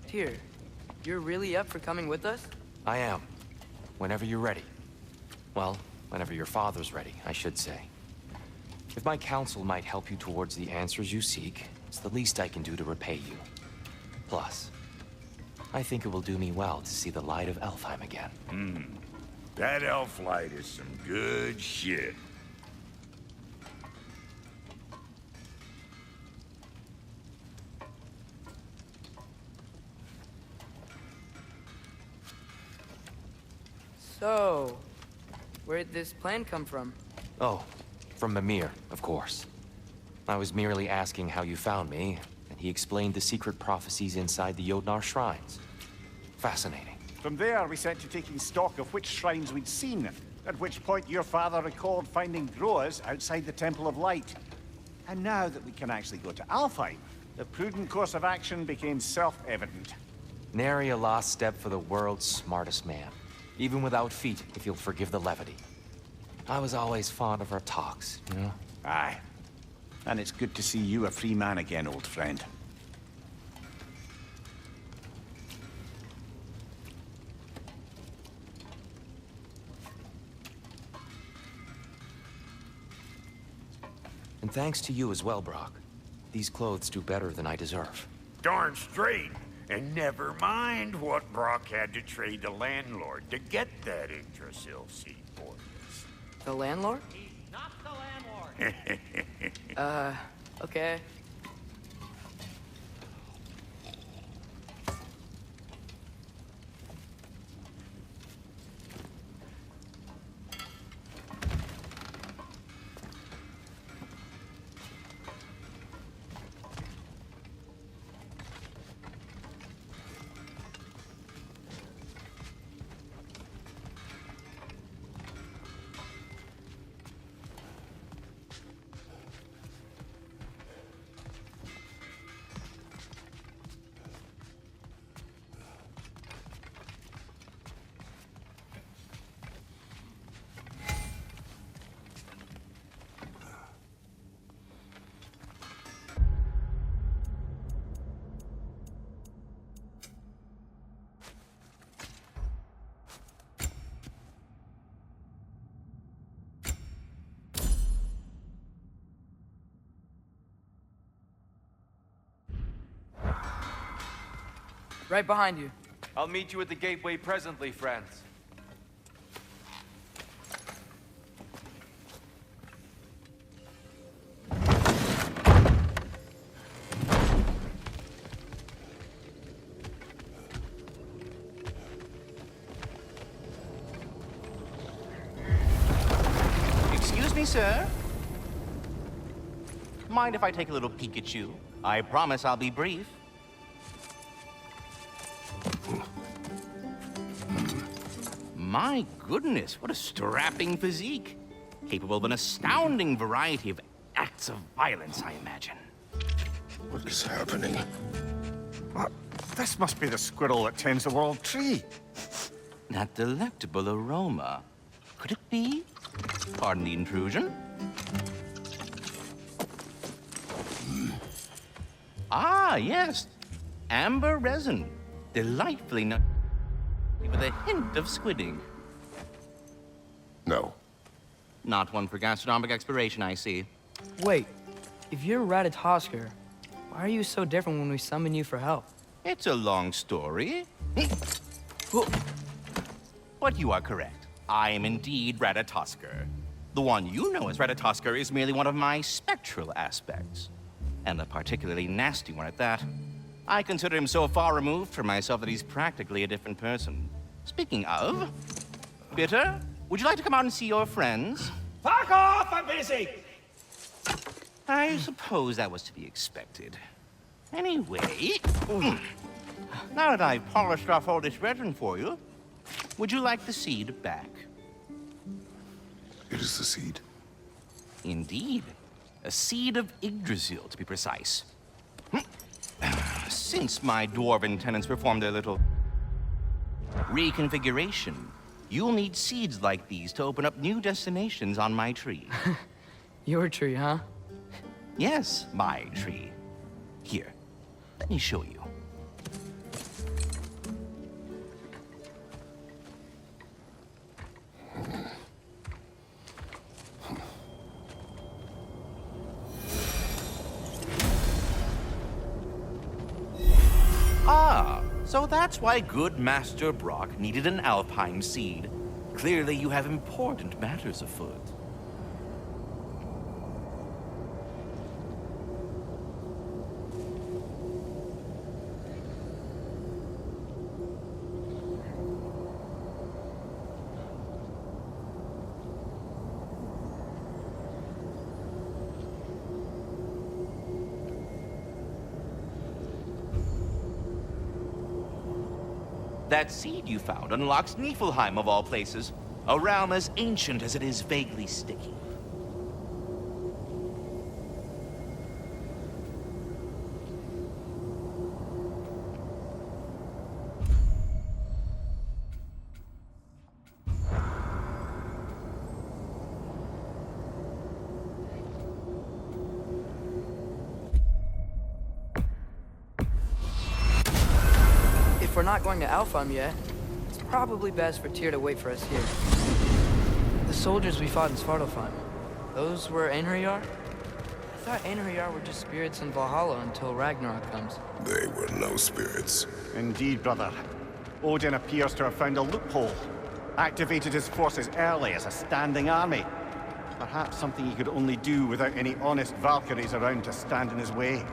Here, you're really up for coming with us? I am. Whenever you're ready. Well, whenever your father's ready, I should say. If my counsel might help you towards the answers you seek, it's the least I can do to repay you. Plus, I think it will do me well to see the light of Elfheim again. That elf light is some good shit. So, where'd this plan come from? Oh, from Mimir, of course. I was merely asking how you found me, and he explained the secret prophecies inside the Jotnar shrines. Fascinating. From there, we set to taking stock of which shrines we'd seen, at which point your father recalled finding growers outside the Temple of Light. And now that we can actually go to Alfheim, the prudent course of action became self-evident. Nary a lost step for the world's smartest man. Even without feet, if you'll forgive the levity. I was always fond of our talks, you know? Aye. And it's good to see you a free man again, old friend. And thanks to you as well, Brock. These clothes do better than I deserve. Darn straight. And never mind what Brock had to trade the landlord to get that Yggdrasil seed for us. The landlord? He's not the landlord. Okay. Right behind you. I'll meet you at the gateway presently, friends. Excuse me, sir. Mind if I take a little peek at you? I promise I'll be brief. My goodness, what a strapping physique. Capable of an astounding variety of acts of violence, I imagine. What is happening? What? This must be the squirrel that tends the world tree. That delectable aroma. Could it be? Pardon the intrusion. Ah, yes. Amber resin. Delightfully nut with a hint of squidding. No. Not one for gastronomic exploration, I see. Wait, if you're Ratatoskr, why are you so different when we summon you for help? It's a long story. But you are correct. I am indeed Ratatoskr. The one you know as Ratatoskr is merely one of my spectral aspects. And a particularly nasty one at that. I consider him so far removed from myself that he's practically a different person. Speaking of, Bitter, would you like to come out and see your friends? Fuck off! I'm busy! I suppose that was to be expected. Anyway, now that I've polished off all this resin for you, would you like the seed back? It is the seed. Indeed. A seed of Yggdrasil, to be precise. Since my dwarven tenants performed their little reconfiguration, you'll need seeds like these to open up new destinations on my tree. Your tree, huh? Yes, my tree. Here, let me show you. So that's why good Master Brock needed an Alpine seed. Clearly you have important matters afoot. That seed you found unlocks Niflheim of all places, a realm as ancient as it is vaguely sticky. If we're not going to Alfheim yet, it's probably best for Tyr to wait for us here. The soldiers we fought in Svartalfheim, those were Einherjar? I thought Einherjar were just spirits in Valhalla until Ragnarok comes. They were no spirits. Indeed, brother. Odin appears to have found a loophole. Activated his forces early as a standing army. Perhaps something he could only do without any honest Valkyries around to stand in his way.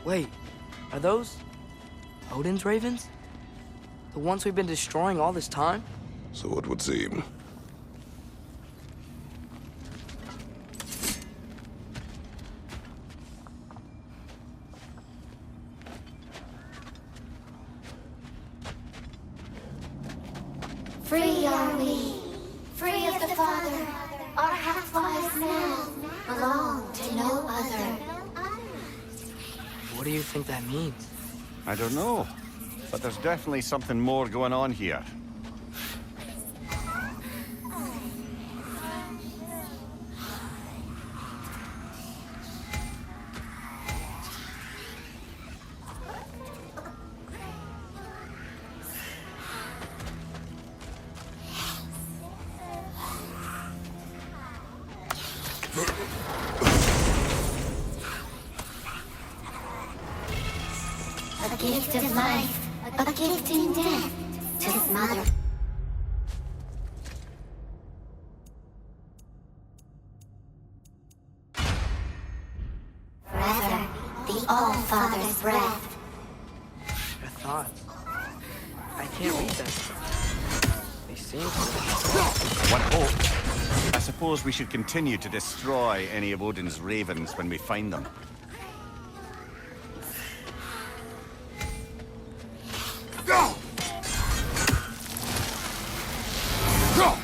Wait, are those Odin's ravens? The ones we've been destroying all this time? So it would seem. Free are we, free of the Father. Our half-wise man belong to no other. What do you think that means? I don't know, but there's definitely something more going on here. A gift of life, a gift in death, to his mother. Forever, the All-Father's breath. I thought. I can't read them. They seem to... One hope. I suppose we should continue to destroy any of Odin's ravens when we find them. Go! Go!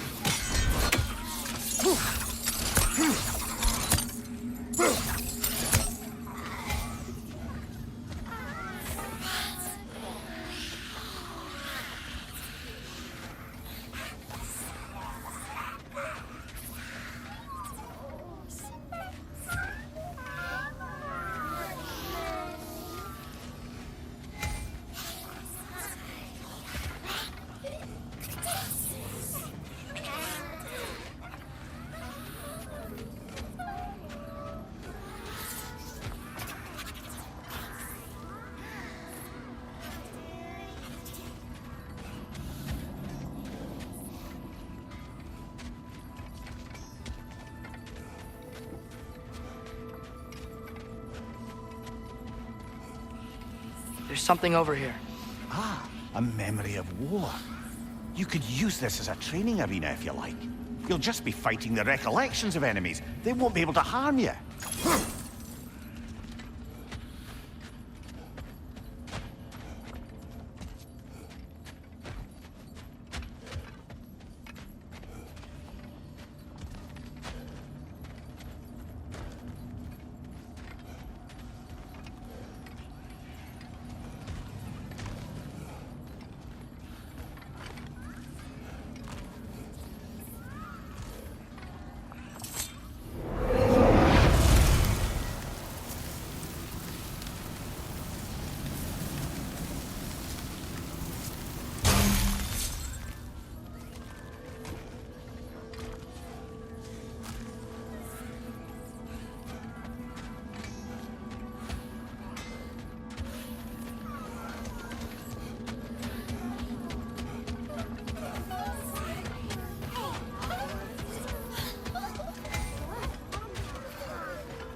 There's something over here. Ah, a memory of war. You could use this as a training arena if you like. You'll just be fighting the recollections of enemies. They won't be able to harm you.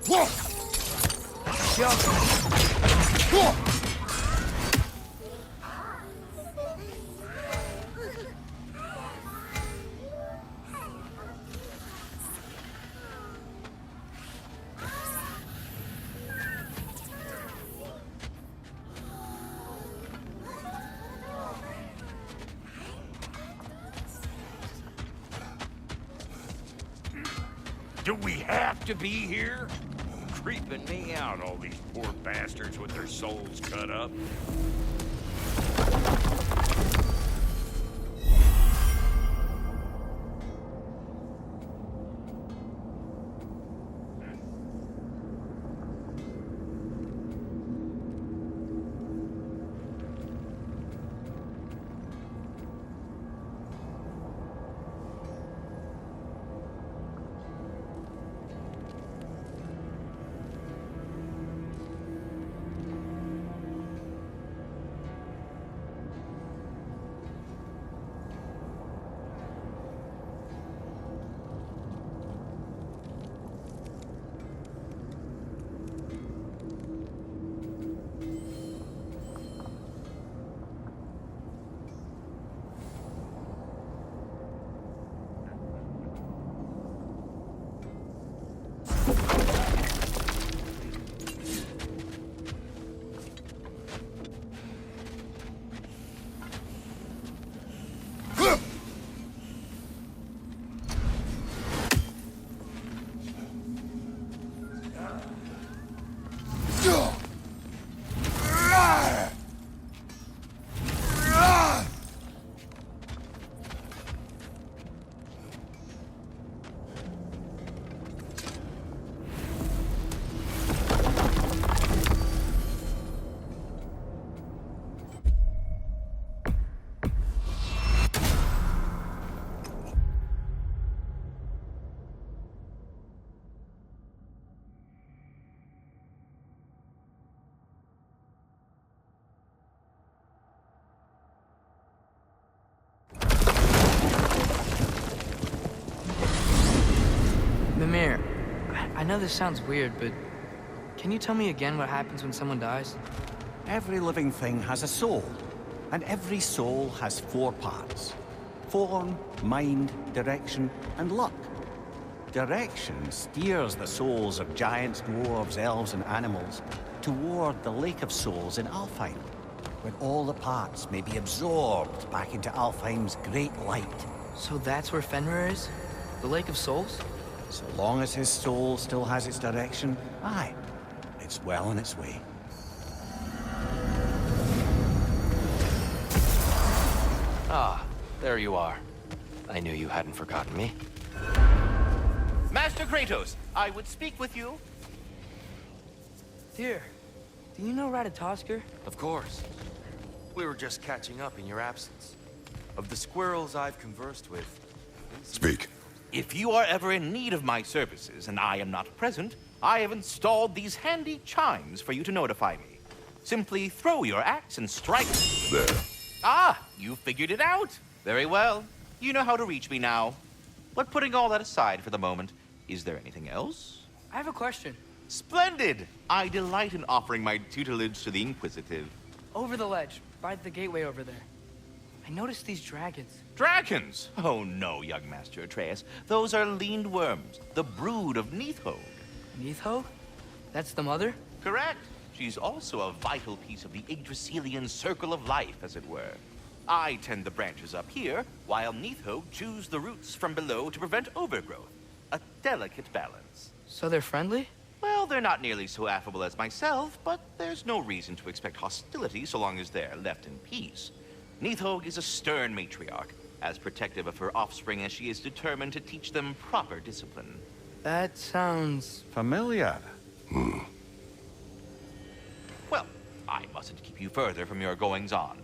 Do we have to be here? Creeping me out, all these poor bastards with their souls cut up. Mimir, I know this sounds weird, but can you tell me again what happens when someone dies? Every living thing has a soul, and every soul has 4 parts. Form, mind, direction, and luck. Direction steers the souls of giants, dwarves, elves, and animals toward the Lake of Souls in Alfheim, where all the parts may be absorbed back into Alfheim's great light. So that's where Fenrir is? The Lake of Souls? So long as his soul still has its direction, aye, it's well on its way. Ah, there you are. I knew you hadn't forgotten me. Master Kratos, I would speak with you. Dear, do you know Ratatoskr? Of course. We were just catching up in your absence. Of the squirrels I've conversed with... Speak. If you are ever in need of my services and I am not present, I have installed these handy chimes for you to notify me. Simply throw your axe and strike. There. Ah, you figured it out. Very well. You know how to reach me now. But putting all that aside for the moment, is there anything else? I have a question. Splendid! I delight in offering my tutelage to the inquisitive. Over the ledge, by the gateway over there. I noticed these dragons. Dragons? Oh no, young Master Atreus. Those are leaned worms, the brood of Neithhog. Neithhog? That's the mother? Correct. She's also a vital piece of the Yggdrasilian circle of life, as it were. I tend the branches up here, while Neithhog chews the roots from below to prevent overgrowth. A delicate balance. So they're friendly? Well, they're not nearly so affable as myself, but there's no reason to expect hostility so long as they're left in peace. Neithhog is a stern matriarch, as protective of her offspring as she is determined to teach them proper discipline. That sounds... Familiar. Well, I mustn't keep you further from your goings-on.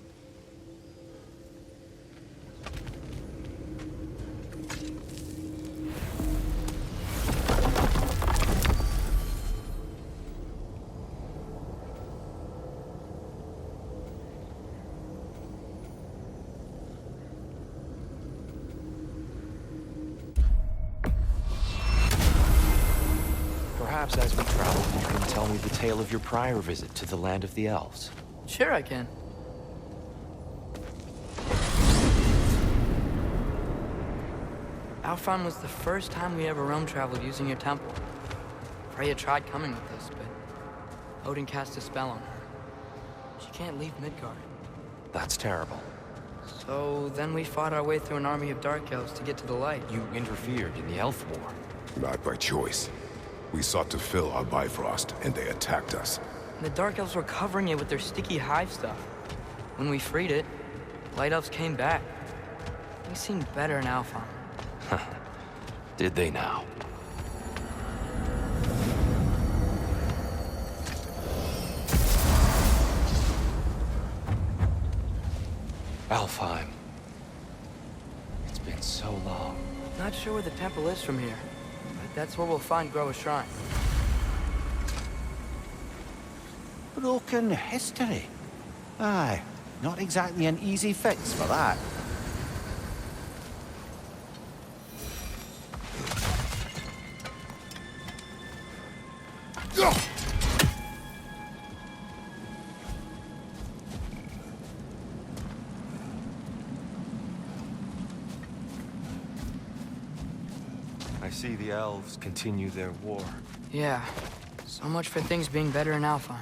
Perhaps as we travel, you can tell me the tale of your prior visit to the land of the elves. Sure I can. Alfheim was the first time we ever realm traveled using your temple. Freya tried coming with us, but Odin cast a spell on her. She can't leave Midgard. That's terrible. So then we fought our way through an army of dark elves to get to the light. You interfered in the Elf War. Not by choice. We sought to fill our Bifrost, and they attacked us. And the dark elves were covering it with their sticky hive stuff. When we freed it, light elves came back. They seemed better in Alfheim. Did they now? Alfheim. It's been so long. Not sure where the temple is from here, but that's where we'll find Groa's shrine. Broken history. Aye, not exactly an easy fix for that. I see the elves continue their war. Yeah, so much for things being better in Alfheim.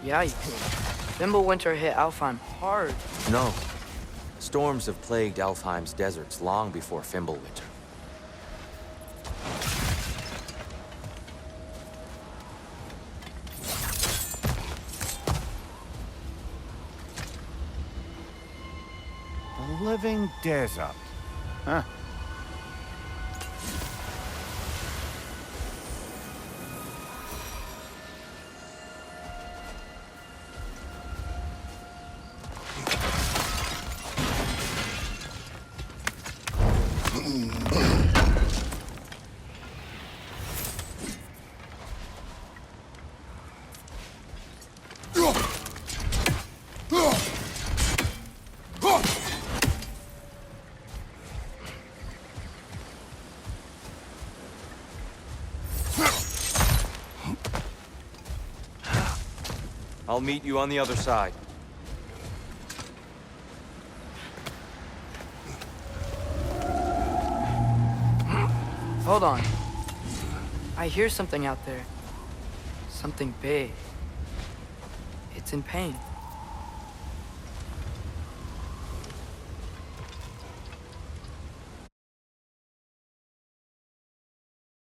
Yikes. Fimbulwinter hit Alfheim hard. No. Storms have plagued Alfheim's deserts long before Fimbulwinter. A living desert. Huh. I'll meet you on the other side. Hold on. I hear something out there. Something big. It's in pain.